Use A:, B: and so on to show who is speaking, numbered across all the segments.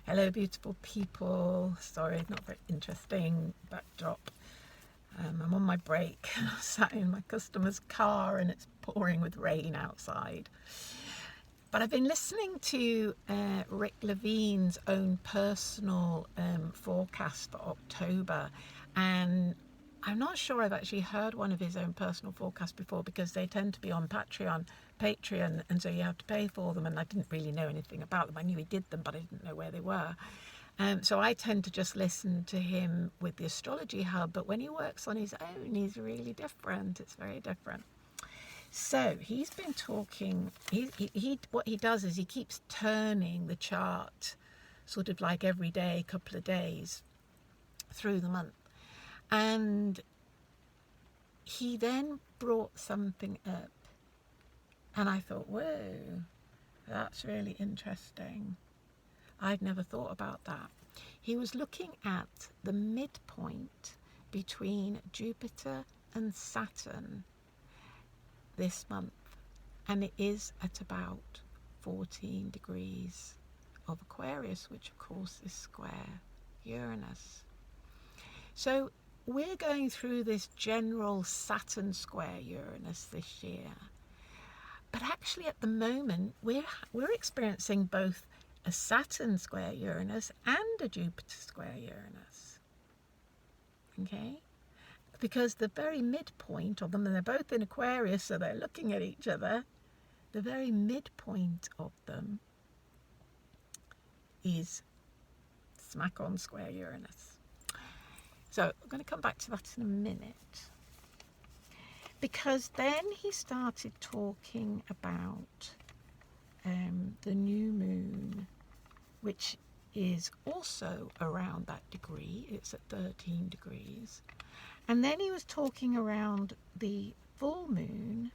A: Hello, beautiful people. Sorry, not very interesting backdrop. I'm on my break. I'm sat in my customer's car and it's pouring with rain outside. But I've been listening to Rick Levine's own personal forecast for October, and I'm not sure I've actually heard one of his own personal forecasts before, because they tend to be on Patreon, and so you have to pay for them, and I didn't really know anything about them. I knew he did them, but I didn't know where they were. So I tend to just listen to him with the Astrology Hub, but when he works on his own, he's really different. It's very different. So he's been talking, what he does is he keeps turning the chart sort of like every day, couple of days through the month. And he then brought something up, and I thought, whoa, that's really interesting. I'd never thought about that. He was looking at the midpoint between Jupiter and Saturn this month, and it is at about 14 degrees of Aquarius, which of course is square Uranus. So we're going through this general Saturn square Uranus this year, but actually at the moment we're experiencing both a Saturn square Uranus and a Jupiter square Uranus. Okay? Because the very midpoint of them, and they're both in Aquarius, so they're looking at each other, the very midpoint of them is smack on square Uranus. So I'm going to come back to that in a minute. Because then he started talking about the new moon, which is also around that degree. It's at 13 degrees. And then he was talking around the full moon,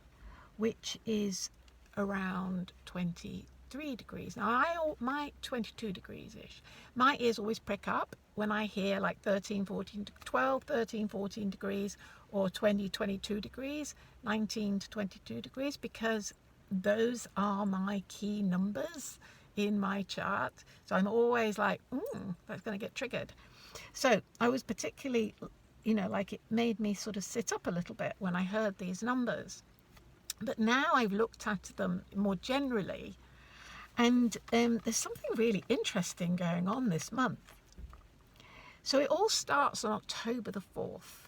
A: which is around 23 degrees. Now, my 22 degrees-ish, my ears always prick up when I hear like 13, 14, 12, 13, 14 degrees, or 20, 22 degrees, 19 to 22 degrees, because those are my key numbers in my chart. So I'm always like, that's going to get triggered. So I was particularly, like it made me sort of sit up a little bit when I heard these numbers. But now I've looked at them more generally, and there's something really interesting going on this month. So it all starts on October the 4th,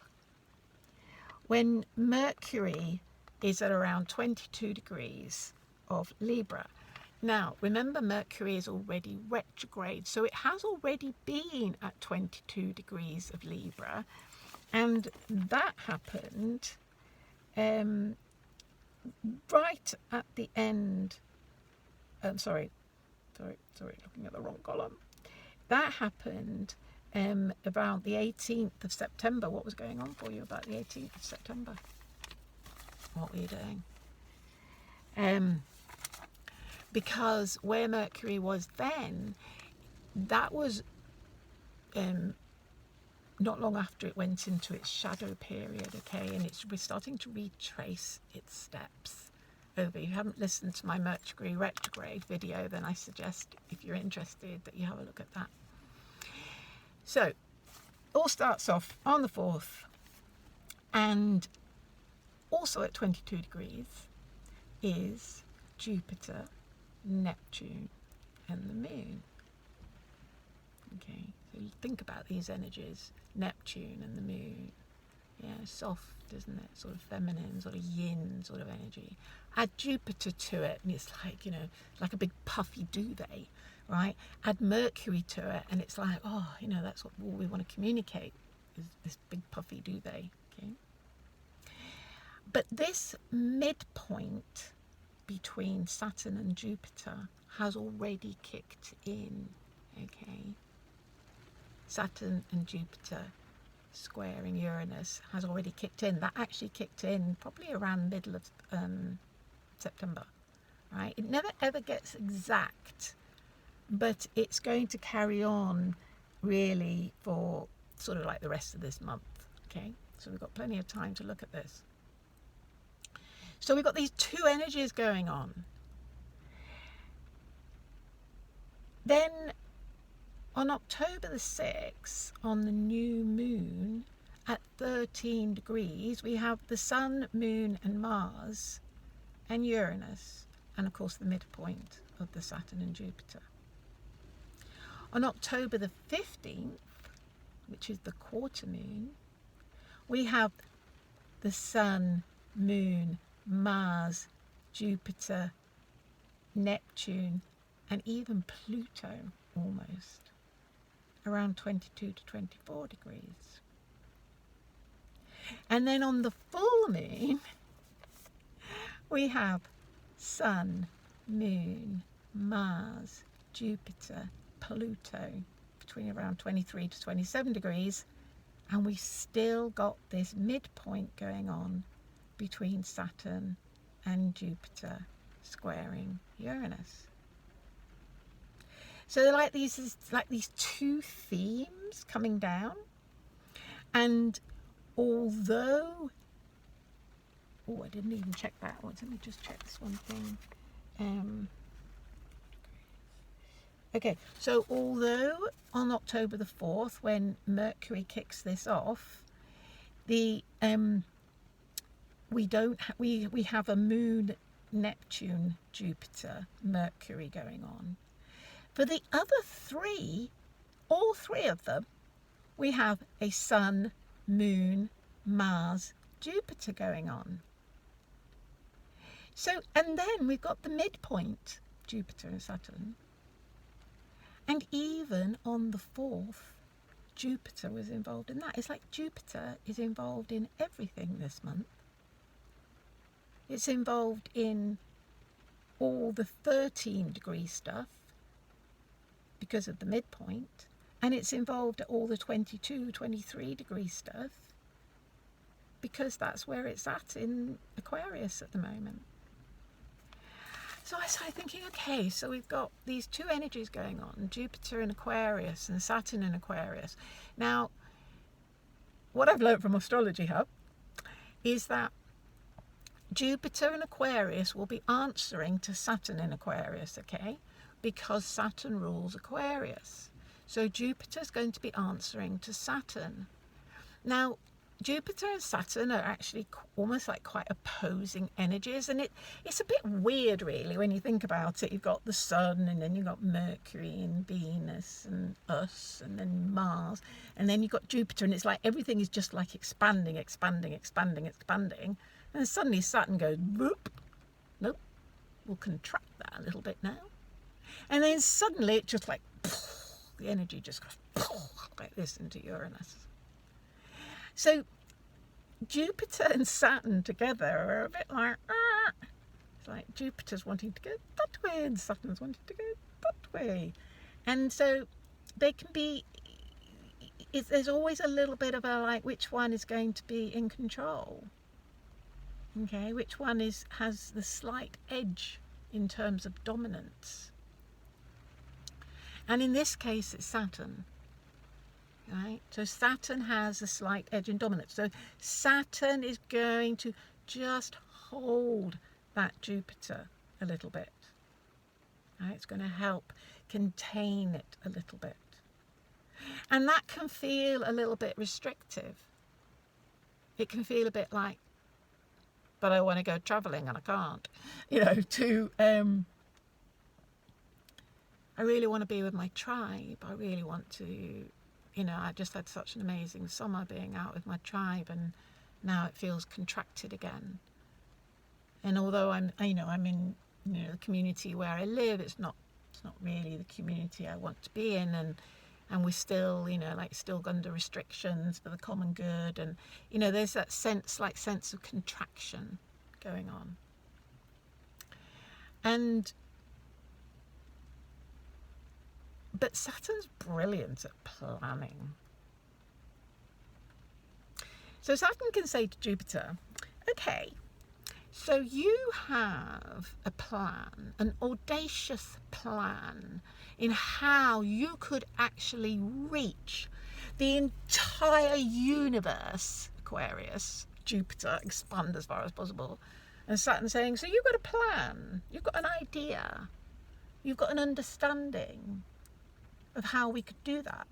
A: when Mercury is at around 22 degrees of Libra. Now, remember, Mercury is already retrograde, so it has already been at 22 degrees of Libra, and that happened right at the end. Sorry, looking at the wrong column. That happened about the 18th of September. What was going on for you about the 18th of September? What were you doing? Because where Mercury was then, that was not long after it went into its shadow period, okay, and we're starting to retrace its steps over. If you haven't listened to my Mercury retrograde video, then I suggest, if you're interested, that you have a look at that. So, all starts off on the 4th, and also at 22 degrees is Jupiter, Neptune, and the moon. Okay, so you think about these energies, Neptune and the moon. Yeah, soft, isn't it? Sort of feminine, sort of yin sort of energy. Add Jupiter to it, and it's like, like a big puffy duvet, right? Add Mercury to it, and it's like, that's what we want to communicate, is this big puffy duvet, okay? But this midpoint between Saturn and Jupiter has already kicked in, okay? Saturn and Jupiter squaring Uranus has already kicked in. That actually kicked in probably around middle of September, right? It never ever gets exact, but it's going to carry on really for sort of like the rest of this month, okay? So we've got plenty of time to look at this. So we've got these two energies going on. Then On October the 6th, on the new moon at 13 degrees, we have the Sun, Moon and Mars and Uranus, and of course the midpoint of the Saturn and Jupiter. On October the 15th, which is the quarter moon, we have the Sun, Moon, Mars, Jupiter, Neptune, and even Pluto almost, around 22 to 24 degrees. And then on the full moon, we have Sun, Moon, Mars, Jupiter, Pluto, between around 23 to 27 degrees, and we still got this midpoint going on between Saturn and Jupiter squaring Uranus. So they're like these two themes coming down, and although, I didn't even check that one. Let me just check this one thing. Okay, so although on October the 4th, when Mercury kicks this off, we have a Moon, Neptune, Jupiter, Mercury going on. For the other three, all three of them, we have a Sun, Moon, Mars, Jupiter going on. So, and then we've got the midpoint, Jupiter and Saturn. And even on the 4th, Jupiter was involved in that. It's like Jupiter is involved in everything this month. It's involved in all the 13 degree stuff because of the midpoint, and it's involved at all the 22, 23 degree stuff because that's where it's at in Aquarius at the moment. So I started thinking, okay, so we've got these two energies going on, Jupiter in Aquarius and Saturn in Aquarius. Now, what I've learned from Astrology Hub is that Jupiter in Aquarius will be answering to Saturn in Aquarius, okay? Because Saturn rules Aquarius. So Jupiter's going to be answering to Saturn. Now, Jupiter and Saturn are actually almost like quite opposing energies, and it's a bit weird really when you think about it. You've got the Sun, and then you've got Mercury and Venus and us, and then Mars, and then you've got Jupiter, and it's like everything is just like expanding, and then suddenly Saturn goes boop, nope, we'll contract that a little bit now, and then suddenly it just like the energy just goes like this into Uranus. So Jupiter and Saturn together are a bit like, it's like Jupiter's wanting to go that way and Saturn's wanting to go that way. And so they can be, there's always a little bit of a like, which one is going to be in control? Okay, which one has the slight edge in terms of dominance? And in this case, it's Saturn. Right? So Saturn has a slight edge in dominance. So Saturn is going to just hold that Jupiter a little bit. Right? It's going to help contain it a little bit. And that can feel a little bit restrictive. It can feel a bit like, but I want to go travelling and I can't. I really want to be with my tribe. I really want to, I just had such an amazing summer being out with my tribe, and now it feels contracted again. And although I'm in, the community where I live, it's not really the community I want to be in, and we're still, still under restrictions for the common good, and there's that sense of contraction going on. But Saturn's brilliant at planning. So Saturn can say to Jupiter, okay, so you have a plan, an audacious plan in how you could actually reach the entire universe, Aquarius, Jupiter, expand as far as possible. And Saturn saying, so you've got a plan, you've got an idea, you've got an understanding. of how we could do that.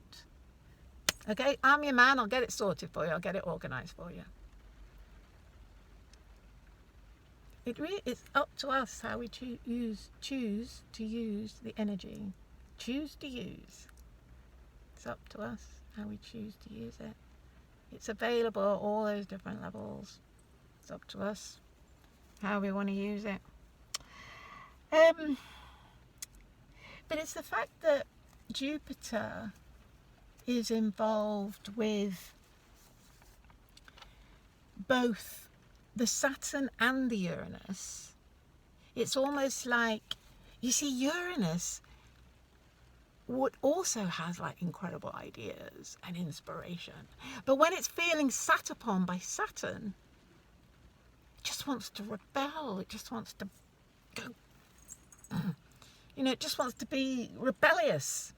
A: Okay, I'm your man, I'll get it sorted for you, I'll get it organised for you. It really is up to us how we choose to use the energy. Choose to use. It's up to us how we choose to use it. It's available at all those different levels. It's up to us how we want to use it. But it's the fact that Jupiter is involved with both the Saturn and the Uranus. It's almost like, you see, Uranus would also has like incredible ideas and inspiration, but when it's feeling sat upon by Saturn, it just wants to rebel. It just wants to go, it just wants to be rebellious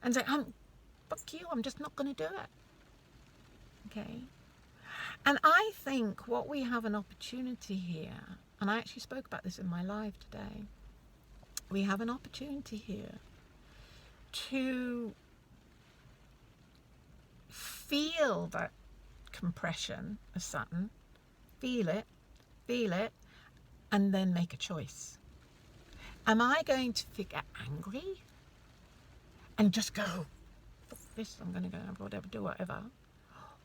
A: and say, fuck you, I'm just not going to do it. Okay. And I think what we have an opportunity here, and I actually spoke about this in my live today, we have an opportunity here to feel that compression of Saturn, feel it, and then make a choice. Am I going to get angry and just go, fuck this, I'm going to go, whatever, do whatever?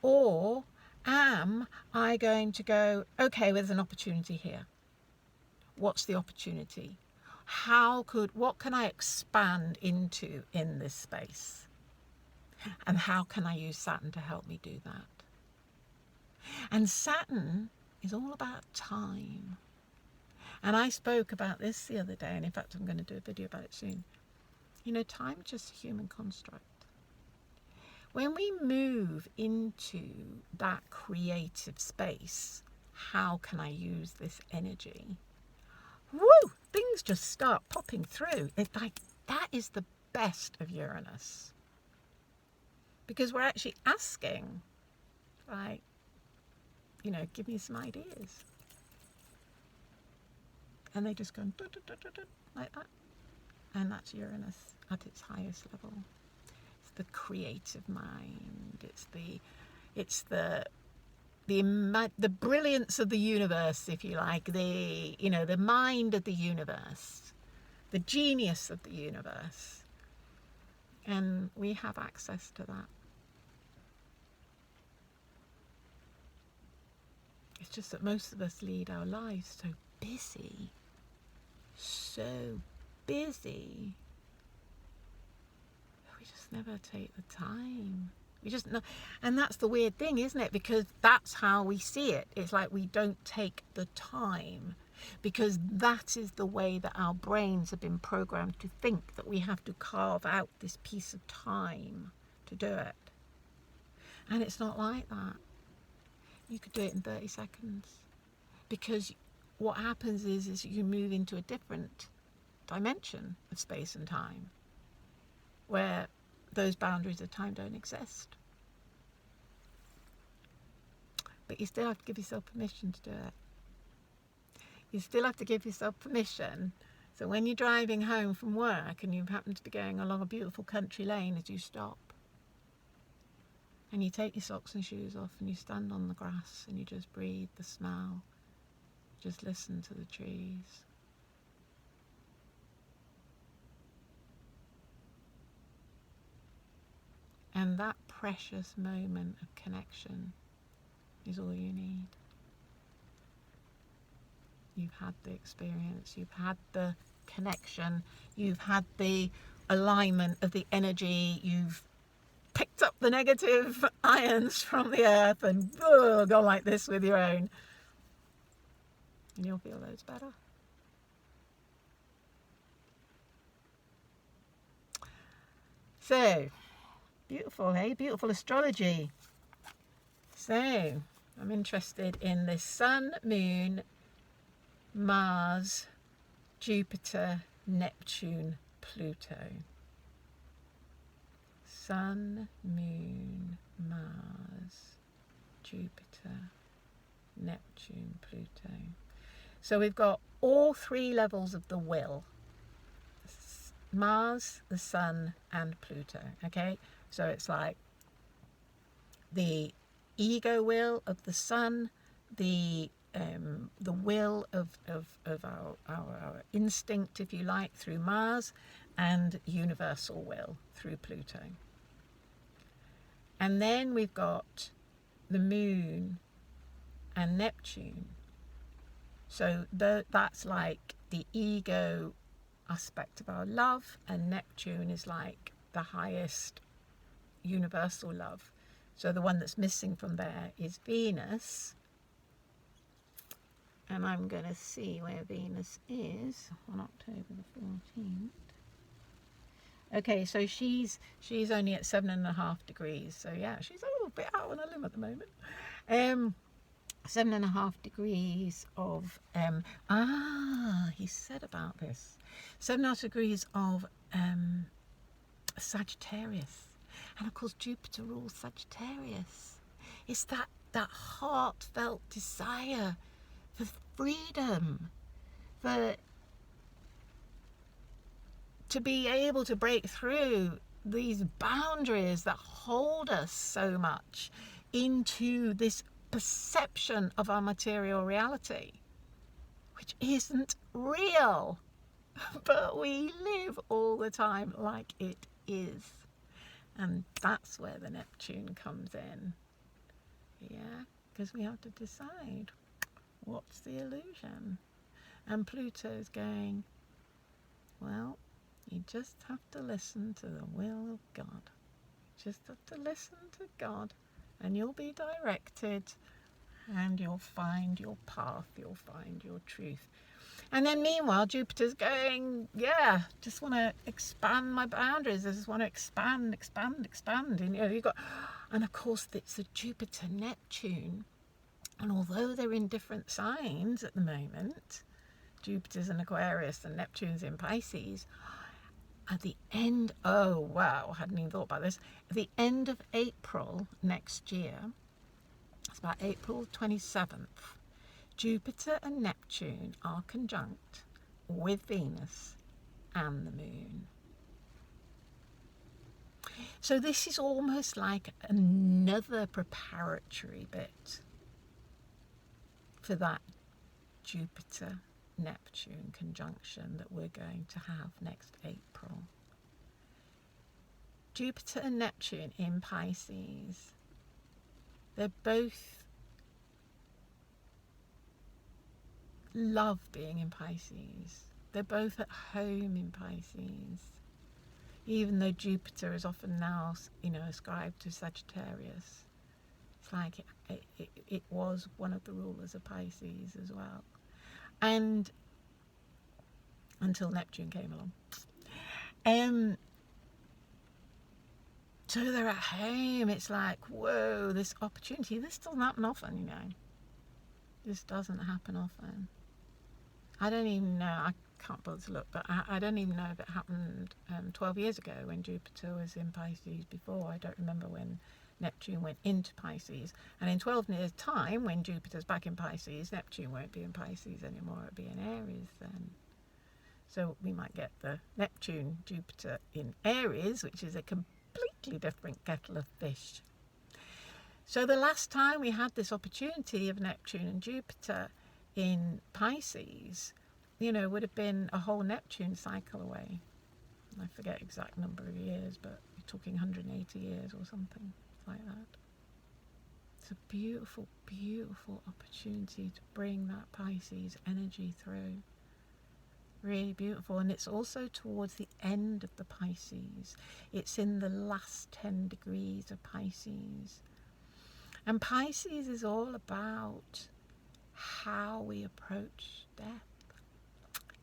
A: Or am I going to go, okay, there's an opportunity here. What's the opportunity? What can I expand into in this space? And how can I use Saturn to help me do that? And Saturn is all about time. And I spoke about this the other day, and in fact I'm going to do a video about it soon. Time is just a human construct. When we move into that creative space, how can I use this energy? Woo! Things just start popping through. It's like, that is the best of Uranus. Because we're actually asking, like, give me some ideas. And they just go like that. And that's Uranus at its highest level. It's the creative mind. It's the brilliance of the universe, if you like, the mind of the universe, the genius of the universe. And we have access to that. It's just that most of us lead our lives so busy, we just never take the time. We just know, and that's the weird thing, isn't it? Because that's how we see it. It's like we don't take the time, because that is the way that our brains have been programmed to think, that we have to carve out this piece of time to do it. And it's not like that. You could do it in 30 seconds. Because what happens is you move into a different dimension of space and time, where those boundaries of time don't exist. But you still have to give yourself permission to do it. You still have to give yourself permission. So when you're driving home from work and you happen to be going along a beautiful country lane, as you stop and you take your socks and shoes off and you stand on the grass and you just breathe the smell, just listen to the trees. And that precious moment of connection is all you need. You've had the experience, you've had the connection, you've had the alignment of the energy, you've picked up the negative ions from the earth and go like this with your own. And you'll feel loads better. So, beautiful, hey? Beautiful astrology. So, I'm interested in this Sun, Moon, Mars, Jupiter, Neptune, Pluto. Sun, Moon, Mars, Jupiter, Neptune, Pluto. So we've got all three levels of the will. Mars, the Sun, and Pluto. Okay, so it's like the ego will of the Sun, the will of our instinct, if you like, through Mars, and universal will through Pluto. And then we've got the Moon and Neptune. So that's like the ego aspect of our love, and Neptune is like the highest universal love. So the one that's missing from there is Venus. And I'm going to see where Venus is on October the 14th. Okay, so she's only at 7.5 degrees. So yeah, she's a little bit out on a limb at the moment. 7.5 degrees of he said about this. 7.5 degrees of Sagittarius, and of course Jupiter rules Sagittarius. It's that heartfelt desire for freedom, to be able to break through these boundaries that hold us so much into this perception of our material reality, which isn't real, but we live all the time like it is. And that's where the Neptune comes in. Yeah, because we have to decide what's the illusion. And Pluto's going, well, you just have to listen to the will of God. You just have to listen to God, and you'll be directed, and you'll find your path, you'll find your truth. And then meanwhile, Jupiter's going, yeah, just want to expand my boundaries. I just want to expand. And you've got, and of course, it's the Jupiter-Neptune. And although they're in different signs at the moment, Jupiter's in Aquarius and Neptune's in Pisces, at the end, oh wow, I hadn't even thought about this. At the end of April next year, it's about April 27th, Jupiter and Neptune are conjunct with Venus and the Moon. So this is almost like another preparatory bit for that Jupiter-Neptune conjunction that we're going to have next April. Jupiter and Neptune in Pisces, they're both love being in Pisces. They're both at home in Pisces, even though Jupiter is often now, ascribed to Sagittarius. It's like it was one of the rulers of Pisces as well, and until Neptune came along. So they're at home. It's like, whoa, this opportunity. This doesn't happen often, This doesn't happen often. I don't even know, I can't bother to look, but I don't even know if it happened 12 years ago when Jupiter was in Pisces before. I don't remember when Neptune went into Pisces. And in 12 years' time, when Jupiter's back in Pisces, Neptune won't be in Pisces anymore, it'll be in Aries then. So we might get the Neptune-Jupiter in Aries, which is a completely different kettle of fish. So the last time we had this opportunity of Neptune and Jupiter in Pisces, would have been a whole Neptune cycle away. I forget exact number of years, but you're talking 180 years or something like that. It's a beautiful, beautiful opportunity to bring that Pisces energy through. Really beautiful. And it's also towards the end of the Pisces. It's in the last 10 degrees of Pisces. And Pisces is all about how we approach death.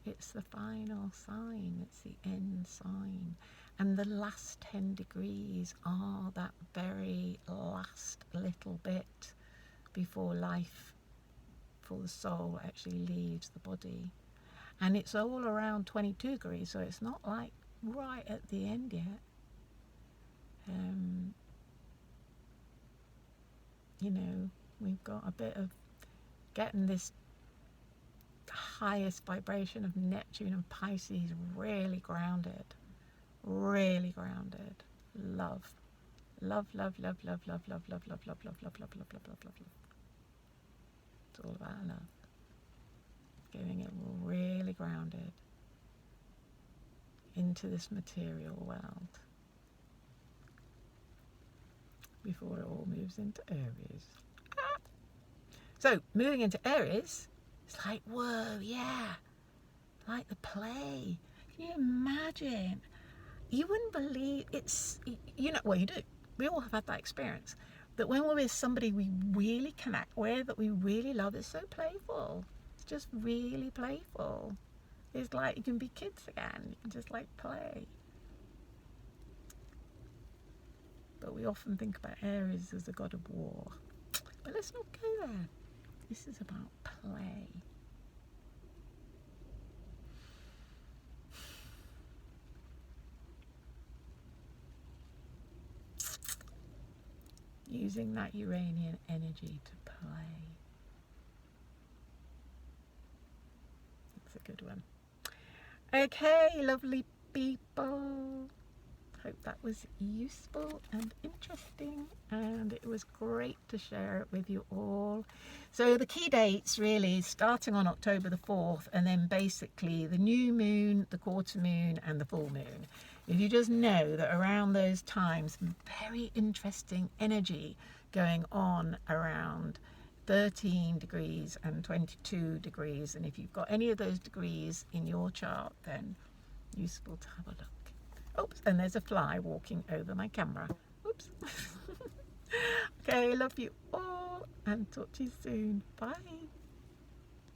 A: It's the final sign, it's the end sign. And the last 10 degrees are that very last little bit before life, before the soul actually leaves the body. And it's all around 22 degrees, so it's not like right at the end yet. We've got a bit of getting this highest vibration of Neptune and Pisces, really grounded, really grounded. Love. Love, love, love, love, love, love, love, love, love, love, love, love, love, love, love, love, love. It's all about love. Getting it really grounded into this material world before it all moves into Aries. So moving into Aries, it's like, whoa, yeah, like the play. Can you imagine? You wouldn't believe it's, you know, well, you do. We all have had that experience. That when we're with somebody we really connect with, that we really love, it's so playful. It's just really playful. It's like you can be kids again. You can just like play. But we often think about Aries as the god of war. But let's not go there. This is about play. Using that Uranian energy to play. It's a good one. Okay, lovely people. Hope that was useful and interesting, and it was great to share it with you all. So the key dates really starting on October the 4th, and then basically the new moon, the quarter moon and the full moon. If you just know that around those times, very interesting energy going on around 13 degrees and 22 degrees, and if you've got any of those degrees in your chart, then useful to have a look. Oops, and there's a fly walking over my camera. Oops. Okay, love you all and talk to you soon. Bye.